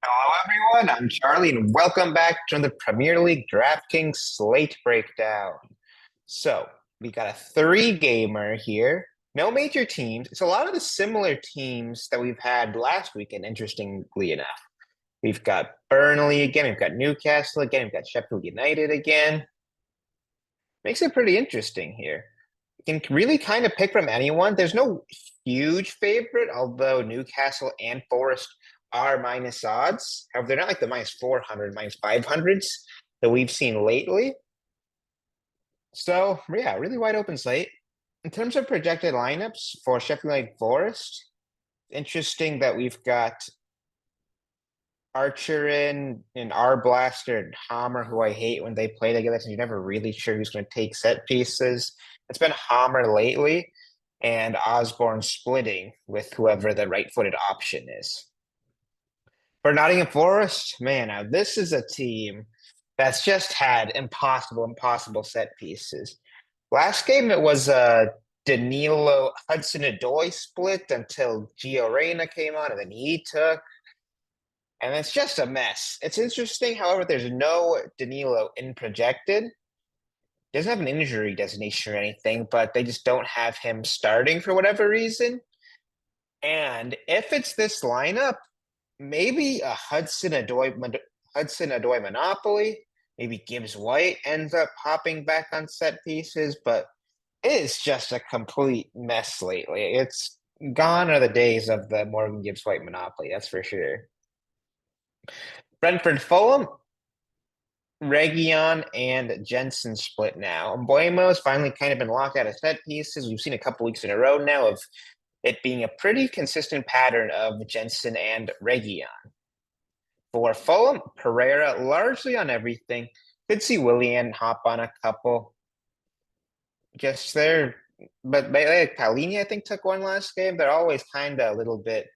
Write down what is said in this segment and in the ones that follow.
Hello, everyone. I'm Charlie, and welcome back to the Premier League DraftKings Slate Breakdown. So, we got a three-gamer here. No major teams. It's a lot of the similar teams that we've had last weekend, interestingly enough. We've got Burnley again, we've got Newcastle again, we've got Sheffield United again. Makes it pretty interesting here. You can really kind of pick from anyone. There's no huge favorite, although Newcastle and Forest are minus odds. However, they're not like the minus 400, minus 500s that we've seen lately. So, yeah, really wide open slate. In terms of projected lineups for Sheffield United Forest, interesting that we've got Archer in and Arblaster and Hammer, who I hate when they play together, since you're never really sure who's going to take set pieces. It's been Hammer lately, and Osborne splitting with whoever the right-footed option is. For Nottingham Forest, man, now this is a team that's just had impossible set pieces. Last game it was a Danilo Hudson-Odoi split until Gio Reyna came on, and then he took. And it's just a mess. It's interesting, however, there's no Danilo in projected. Doesn't have an injury designation or anything, but they just don't have him starting for whatever reason. And if it's this lineup, maybe a Hudson-Odoi monopoly. Maybe Gibbs White ends up hopping back on set pieces, but it is just a complete mess lately. It's gone are the days of the Morgan Gibbs White monopoly, that's for sure. Brentford Fulham, Region and Jensen split now. Mbuemo's finally kind of been locked out of set pieces. We've seen a couple weeks in a row now of it being a pretty consistent pattern of Jensen and Region. For Fulham, Pereira largely on everything. Could see Willian hop on a couple. Just there, but like Palini, I think, took one last game. They're always kind of a little bit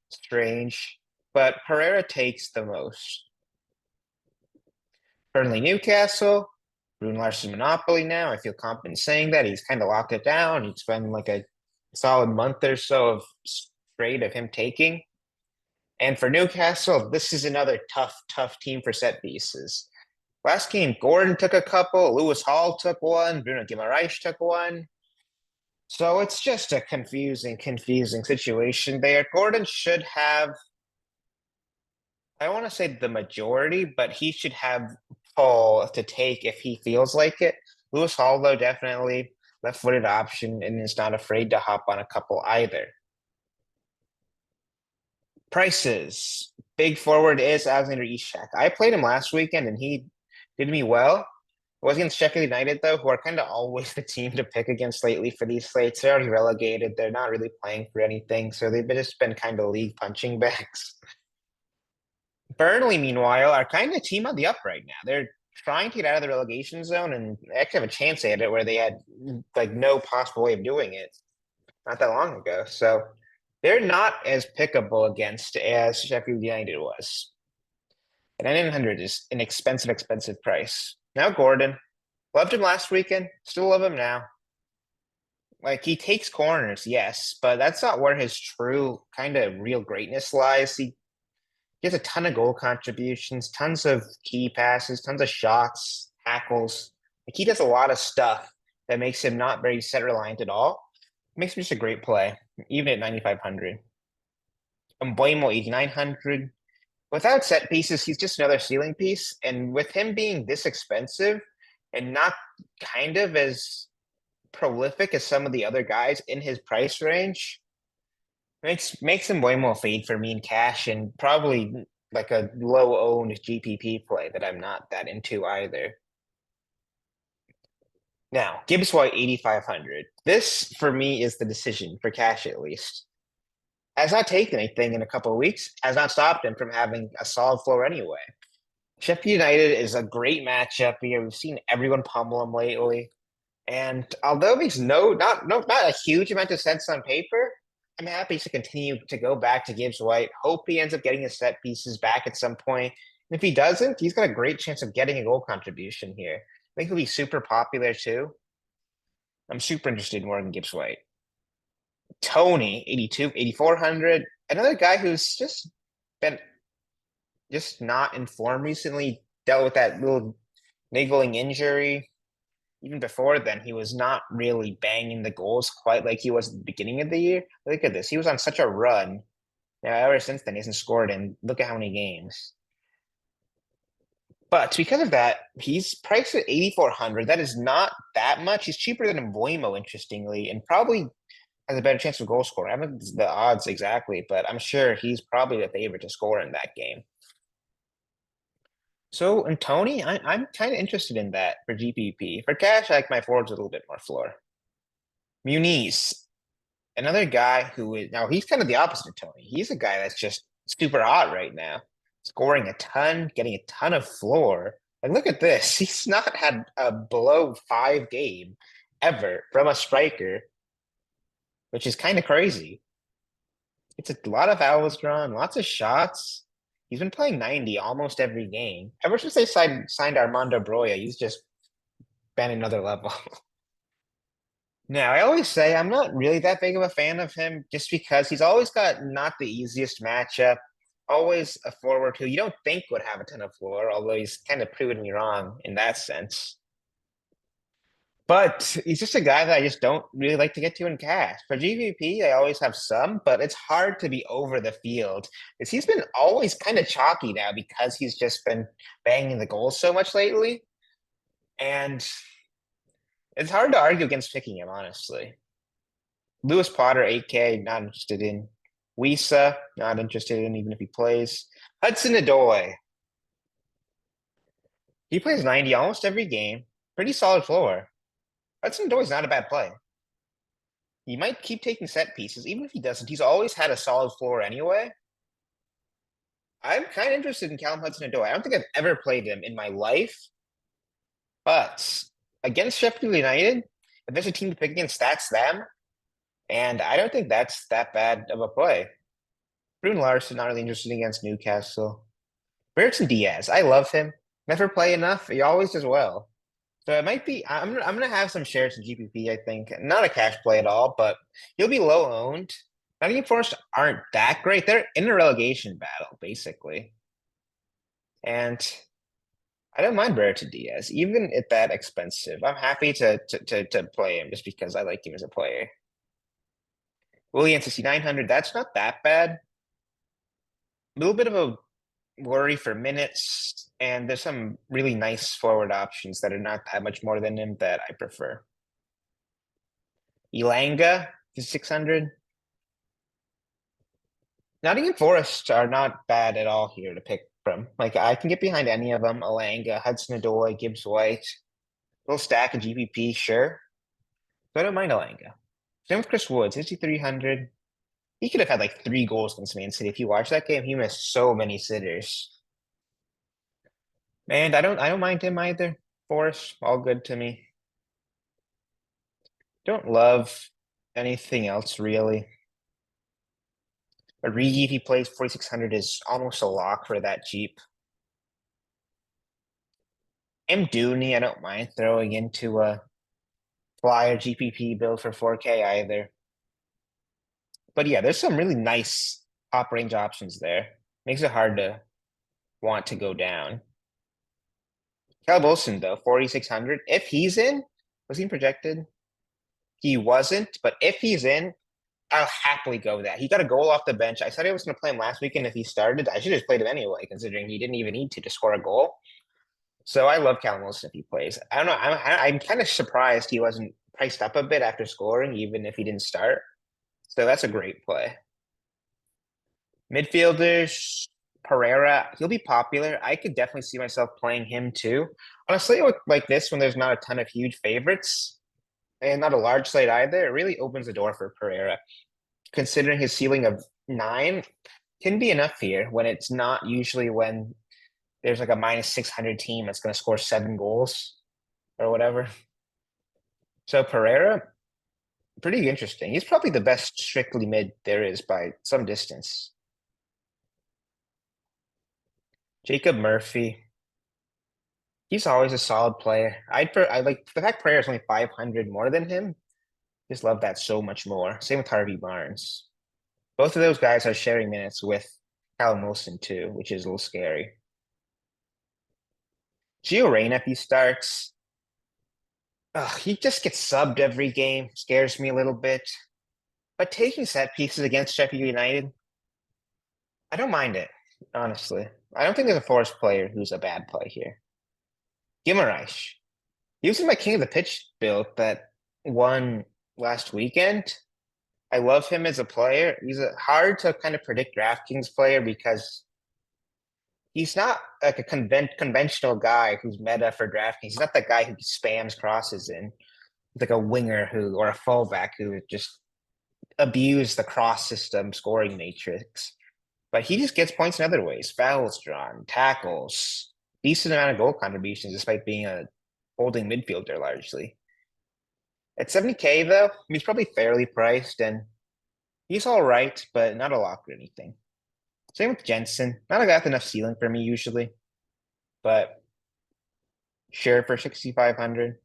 strange, but Pereira takes the most. Burnley Newcastle, Brune Larson Monopoly now. I feel confident saying that. He's kind of locked it down. It's been like a solid month or so of straight of him taking. And for Newcastle, this is another tough team for set pieces. Last game, Gordon took a couple, Lewis Hall took one, Bruno Guimaraes took one. So it's just a confusing situation there. Gordon should have, I don't want to say the majority, but he should have pull to take if he feels like it. Lewis Hall, though, definitely left-footed option and is not afraid to hop on a couple either. Prices. Big forward is Alexander Isak. I played him last weekend and he did me well. It was against Sheffield United, though, who are kind of always the team to pick against lately for these slates. They're already relegated. They're not really playing for anything, so they've just been kind of league punching bags. Burnley, meanwhile, are kind of a team on the up right now. They're trying to get out of the relegation zone and they actually have a chance at it where they had like no possible way of doing it not that long ago. So they're not as pickable against as Sheffield United was. And 900 is an expensive price. Now Gordon, loved him last weekend, still love him now. Like he takes corners, yes, but that's not where his true kind of real greatness lies. He has a ton of goal contributions, tons of key passes, tons of shots, tackles. Like he does a lot of stuff that makes him not very set reliant at all. It makes him just a great play, even at 9,500. Mbuemo 8,900. Without set pieces, he's just another ceiling piece. And with him being this expensive and not kind of as prolific as some of the other guys in his price range, makes him way more fade for me in cash and probably like a low owned GPP play that I'm not that into either. Now, Gibbs White 8,500. This for me is the decision for cash at least. Has not taken anything in a couple of weeks, has not stopped him from having a solid floor anyway. Sheffield United is a great matchup here. We've seen everyone pummel him lately. And although he's not a huge amount of sense on paper, I'm happy to continue to go back to Gibbs White. Hope he ends up getting his set pieces back at some point. And if he doesn't, he's got a great chance of getting a goal contribution here. I think he'll be super popular too. I'm super interested in Morgan Gibbs White. Tony, 8,400. Another guy who's just been just not in form recently. Dealt with that little niggling injury. Even before then, he was not really banging the goals quite like he was at the beginning of the year. Look at this. He was on such a run. Now, ever since then, he hasn't scored in look at how many games. But because of that, he's priced at 8,400. That is not that much. He's cheaper than Mbuimo, interestingly, and probably has a better chance of goal scoring. I haven't the odds exactly, but I'm sure he's probably the favorite to score in that game. So, and Tony, I'm kind of interested in that for GPP. For cash, I like my forwards a little bit more floor. Muniz, another guy who is now he's kind of the opposite of Tony. He's a guy that's just super hot right now, scoring a ton, getting a ton of floor. Like, look at this. He's not had a below 5 game ever from a striker, which is kind of crazy. It's a lot of fouls drawn, lots of shots. He's been playing 90 almost every game. Ever since they signed Armando Broya, he's just been another level. Now, I always say I'm not really that big of a fan of him just because he's always got not the easiest matchup. Always a forward who you don't think would have a ton of floor, although he's kind of proven me wrong in that sense. But he's just a guy that I just don't really like to get to in cash. For GVP, I always have some, but it's hard to be over the field because he's been always kind of chalky now because he's just been banging the goals so much lately. And it's hard to argue against picking him, honestly. Lewis Potter, 8K, not interested in. Wisa, not interested in even if he plays. Hudson Odoi, he plays 90 almost every game. Pretty solid floor. Hudson Odoi's not a bad play. He might keep taking set pieces. Even if he doesn't, he's always had a solid floor anyway. I'm kind of interested in Callum Hudson-Odoi. I don't think I've ever played him in my life, but against Sheffield United, if there's a team to pick against, that's them. And I don't think that's that bad of a play. Bruno Larson, not really interested against Newcastle. Brereton Diaz, I love him. Never play enough. He always does well. So it might be. I'm gonna have some shares in GPP. I think not a cash play at all, but he'll be low owned. Nottingham Forest aren't that great. They're in a relegation battle basically, and I don't mind Brereton Diaz even at that expensive. I'm happy to play him just because I like him as a player. Willian 6,900. That's not that bad. A little bit of a worry for minutes, and there's some really nice forward options that are not that much more than him that I prefer. Elanga is 600. Nottingham Forest are not bad at all here to pick from. Like I can get behind any of them. Elanga, Hudson-Odoi, Gibbs White. Little stack of GPP, sure. But I don't mind Elanga. Same with Chris Wood, 6,300. He could have had like 3 goals against Man City. If you watch that game, he missed so many sitters. And I don't mind him either. Forest, all good to me. Don't love anything else really. Origi, if he plays 4,600, is almost a lock for that cheap. Dooney, I don't mind throwing into a flyer GPP build for 4K either. But yeah, there's some really nice top range options there. Makes it hard to want to go down. Caleb Wilson, though, 4,600. If he's in, was he projected? He wasn't, but if he's in, I'll happily go with that. He got a goal off the bench. I said I was going to play him last weekend if he started. I should have played him anyway, considering he didn't even need to score a goal. So I love Callum Wilson if he plays. I don't know. I'm kind of surprised he wasn't priced up a bit after scoring, even if he didn't start. So that's a great play. Midfielders, Pereira, he'll be popular. I could definitely see myself playing him too. On a slate like this, when there's not a ton of huge favorites and not a large slate either, it really opens the door for Pereira. Considering his ceiling of 9 can be enough here when it's not usually when there's like a minus 600 team that's going to score 7 goals or whatever. So Pereira, pretty interesting. He's probably the best strictly mid there is by some distance. Jacob Murphy. He's always a solid player. I like the fact Pereira's only 500 more than him. Just love that so much more. Same with Harvey Barnes. Both of those guys are sharing minutes with Callum Wilson too, which is a little scary. Gio Reyna, if he starts, he just gets subbed every game. Scares me a little bit. But taking set pieces against Sheffield United, I don't mind it, honestly. I don't think there's a Forest player who's a bad play here. Guimaraes. He was in my King of the Pitch build that won last weekend. I love him as a player. He's a hard to kind of predict DraftKings player because he's not like a conventional guy who's meta for DraftKings. He's not that guy who spams crosses in. He's like a winger who or a fullback who just abuse the cross system scoring matrix. But he just gets points in other ways. Fouls drawn, tackles, decent amount of goal contributions despite being a holding midfielder largely. At 70K though, he's probably fairly priced and he's all right, but not a lock or anything. Same with Jensen. Not a guy with enough ceiling for me usually, but sure for 6,500.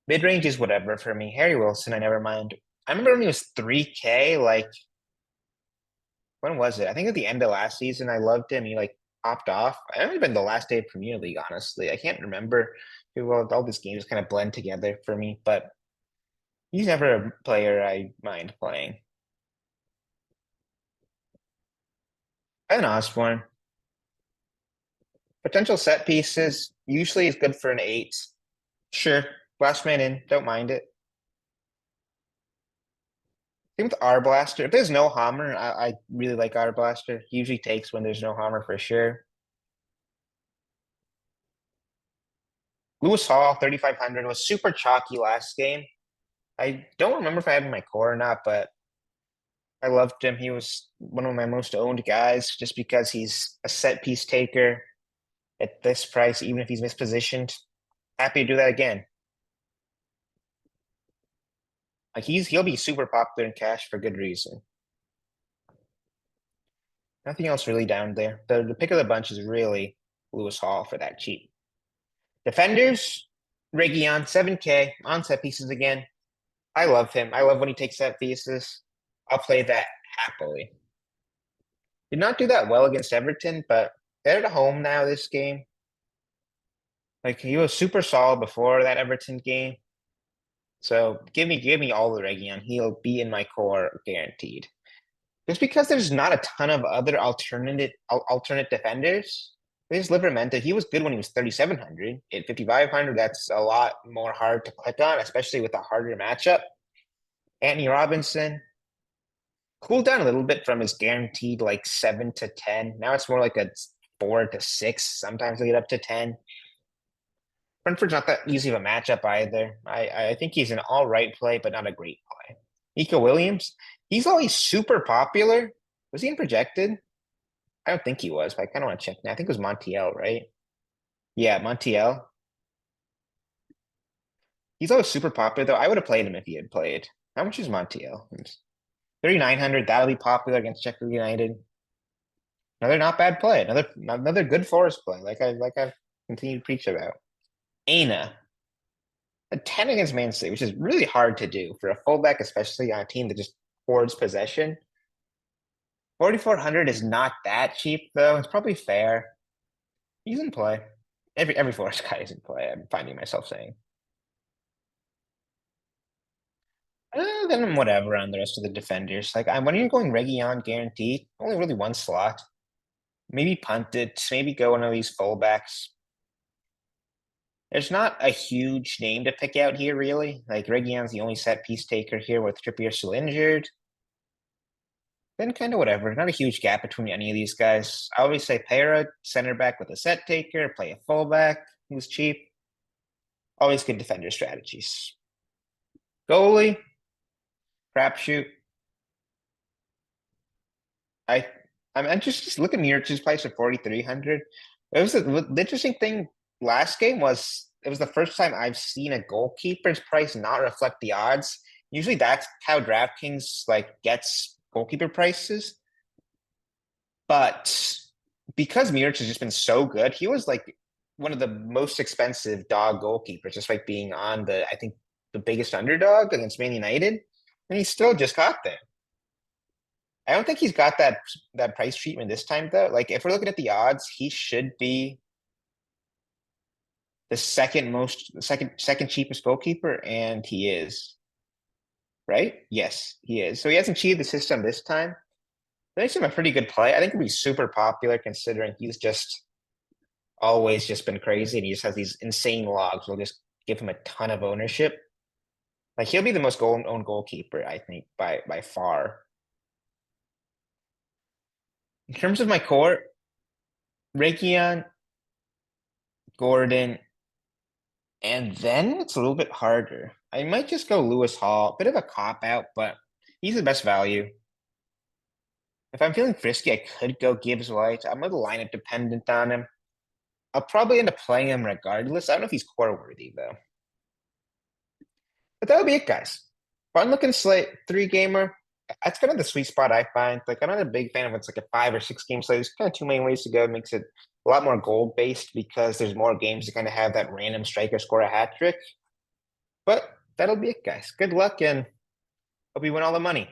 Mid range is whatever for me. Harry Wilson, I never mind. I remember when he was 3K, like when was it? I think at the end of last season, I loved him. He like popped off. I haven't been the last day of Premier League, honestly. I can't remember. Well, all these games kind of blend together for me, but he's never a player I mind playing. And Osborne. Potential set pieces usually is good for an eight. Sure. Last man in, don't mind it. Same with R Blaster. If there's no Hammer, I really like R Blaster. He usually takes when there's no Hammer for sure. Lewis Hall, 3,500, was super chalky last game. I don't remember if I had him in my core or not, but I loved him. He was one of my most owned guys just because he's a set piece taker at this price, even if he's mispositioned. Happy to do that again. Like he'll be super popular in cash for good reason. Nothing else really down there. The pick of the bunch is really Lewis Hall for that cheap. Defenders, Region 7K on set pieces again. I love him. I love when he takes set pieces. I'll play that happily. Did not do that well against Everton, but they're at home now this game. Like he was super solid before that Everton game. So give me all the Region. He'll be in my core guaranteed. Just because there's not a ton of other alternate defenders. There's Livramento. He was good when he was 3,700. At 5,500, that's a lot more hard to click on, especially with a harder matchup. Anthony Robinson cooled down a little bit from his guaranteed like 7 to 10. Now it's more like a 4 to 6. Sometimes they get up to 10. Brentford's not that easy of a matchup either. I think he's an all right play, but not a great play. Nico Williams, he's always super popular. Was he in projected? I don't think he was, but I kind of want to check now. I think it was Montiel, right? Yeah, Montiel. He's always super popular though. I would have played him if he had played. How much is Montiel? 3,900. That'll be popular against Sheffield United. Another not bad play. Another good Forest play. I've continued to preach about. Aina. A 10 against Man City, which is really hard to do for a fullback, especially on a team that just hoards possession. 4,400 is not that cheap though. It's probably fair. He's in play. Every Forest guy is in play. I'm finding myself saying. Then whatever on the rest of the defenders. Like when you're going Region guaranteed, only really one slot. Maybe punt it. Maybe go one of these fullbacks. There's not a huge name to pick out here, really. Like Region's the only set piece taker here with Trippier still injured. Then kind of whatever. Not a huge gap between any of these guys. I always say Pera, center back with a set taker, play a fullback who's cheap. Always good defender strategies. Goalie, crapshoot. I I'm interested. Just look at Miric's price of 4,300. It was the interesting thing last game was it was the first time I've seen a goalkeeper's price not reflect the odds. Usually that's how DraftKings like gets goalkeeper prices. But because Muric has just been so good, he was like one of the most expensive dog goalkeepers, just like being on I think the biggest underdog against Man United, and he still just got there. I don't think he's got that price treatment this time though. Like if we're looking at the odds, he should be the second cheapest goalkeeper, and he is, right? Yes, he is. So he hasn't cheated the system this time. That makes him a pretty good play. I think he'll be super popular considering he's just always just been crazy and he just has these insane logs. We'll just give him a ton of ownership. Like he'll be the most owned goalkeeper, I think, by far. In terms of my core, Rakion, Gordon, and then it's a little bit harder. I might just go Lewis Hall. Bit of a cop out, but he's the best value. If I'm feeling frisky, I could go Gibbs White. I'm a little lineup dependent on him. I'll probably end up playing him regardless. I don't know if he's core worthy though. But that would be it, guys. Fun looking slate, 3-gamer. That's kind of the sweet spot I find. Like I'm not a big fan of it's like a 5 or 6 game slate. There's kind of two main ways to go. It makes it a lot more goal based because there's more games to kind of have that random striker score a hat trick. But that'll be it, guys. Good luck and hope you win all the money.